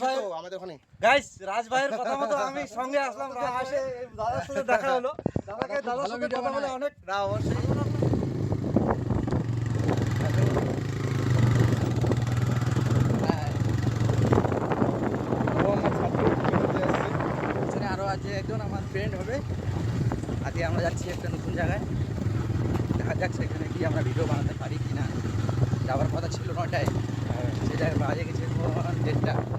ভাই আমাদের ওখানে গাইস রাজ ভাইয়ের কথা মতো আমি সঙ্গে আসলাম আসে দাদার সাথে দেখা হলো দাদার সাথে কথা বলে অনেক অবশ্যই আরো আছে একজন আমার ফ্রেন্ড হবে আজকে আমরা যাচ্ছি একটা নতুন জায়গায় দেখা যাক সেখানে কি আমরা ভিডিও বানাতে পারি কি না যাওয়ার কথা ছিল 9টায় সে জায়গায় বাজে গেছে 1:30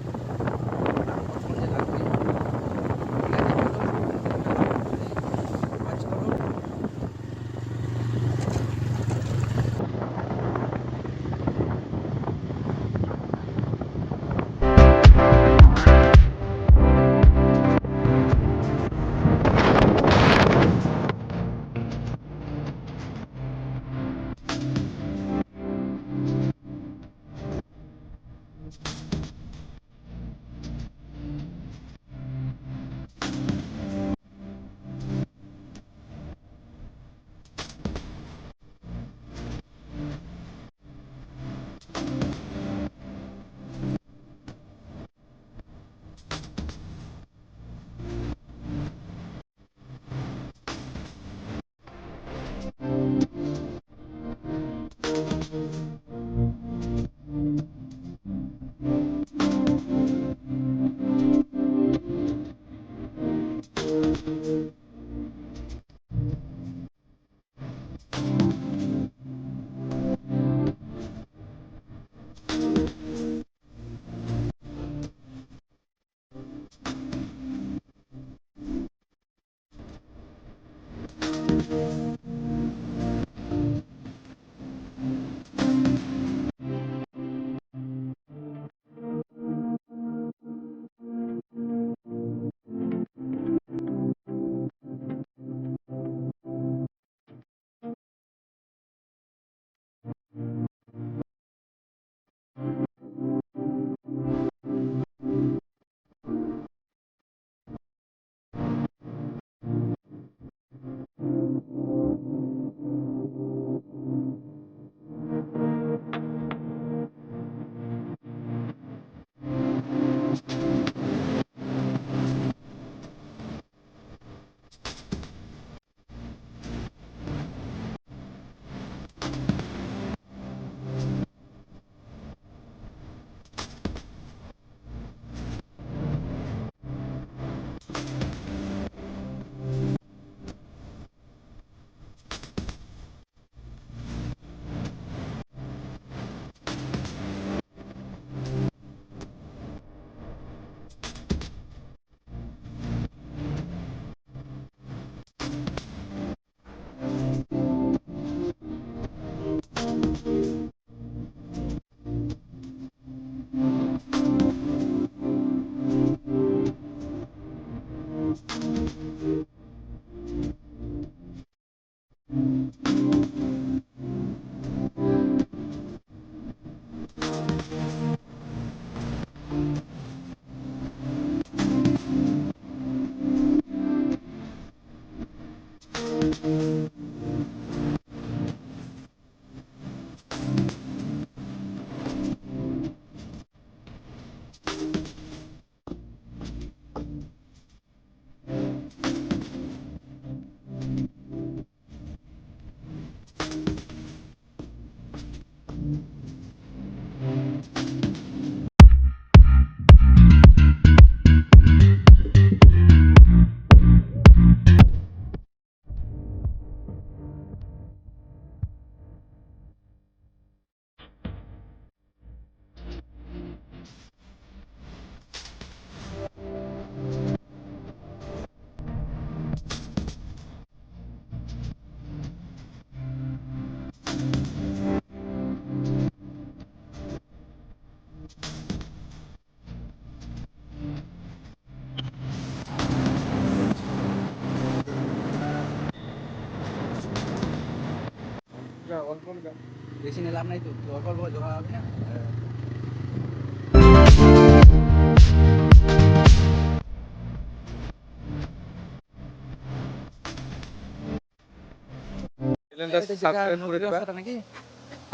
বেশি নিলাম নাই তো অল্প অল্প জমা হবে না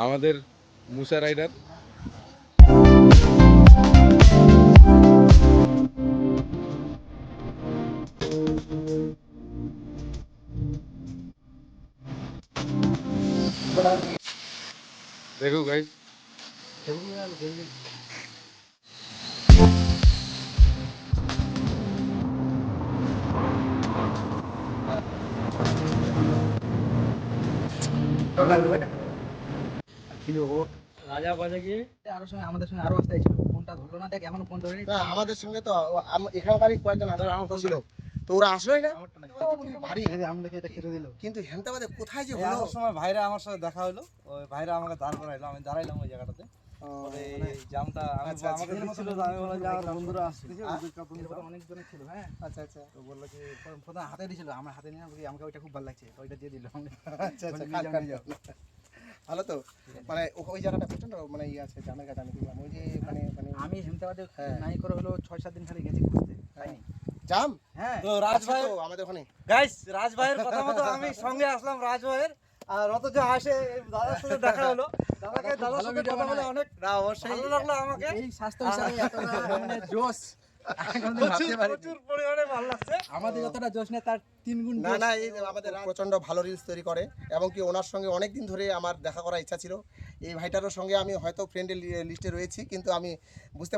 আমাদের মুসা রাইডার রাজা বাজে কি আরো সঙ্গে আমাদের সঙ্গে আরো আসতে ছিল, ফোনটা ধরলো না, দেখ এখনো ফোন ধরেনি। না আমাদের সঙ্গে তো এখানকারই কয়েকজন আদার আমার ছিল, তো ওরা আসলোই না। ভারী আমাদেরকে এটা খেতে দিল। কিন্তু হেমতাবাদে কোথায় যে এই হলো আসার সময় ভাইরা আমার সাথে দেখা হলো, ওই ভাইরা আমাকে দাঁড় করাইলো, আমি দাঁড়াইলাম ওই জায়গাটাতে। পরে এই জামটা আচ্ছা, আমাকে দিচ্ছিল, তো আমি বললাম যে আমার বন্ধুরা আসতেছে, ওদেরকে আপনাদের এরপরে অনেকজনের ছিল, হ্যাঁ। আচ্ছা আচ্ছা তো বললো কি প্রথমে হাতে দিয়েছিল, আমরা হাতে নিলাম, বলি আমাকে ওইটা খুব ভালো লাগছে, তো ওইটা দিয়ে দিল। আচ্ছা আচ্ছা খান খান যাও। ভালো তো, মানে ওই জায়গাটা প্রচন্ড মানে ইয়ে আছে, জামের কাছে আমি দেখলাম ওই যে মানে মানে আমি হেমতাবাদে হ্যাঁ। নাই করে হলো 6-7 দিন খালি গেছি খুঁজতে, পাইনি। জাম হ্যাঁ, তো রাজ আছে ভাই, তো আমাদের ওখানে। গাইস রাজ ভাইয়ের কথা মতো আমি সঙ্গে আসলাম রাজ ভাইয়ের, আর অথচ আসে এই দাদার সাথে দেখা হলো, দাদার ভালো সাথে ভিডিও কথা বলে বানায়। অনেক না অবশ্যই ভালো লাগলো আমাকে। এই স্বাস্থ্য হিসাবে এতটা মানে জোশ আমি কোনোদিন ভাবতে পারিনি। প্রচুর পরিমাণে ভালো লাগছে। আমাদের যতটা জোশ নেই তার 3 গুণ না জোশ। না এই আমাদের প্রচন্ড ভালো রিলস তৈরি করে, এবং কি ওনার সঙ্গে অনেক দিন ধরে আমার দেখা করার ইচ্ছা ছিল। এই ভাইটারও সঙ্গে আমি হয়তো ফ্রেন্ডের লিস্টে রয়েছি, কিন্তু আমি বুঝতে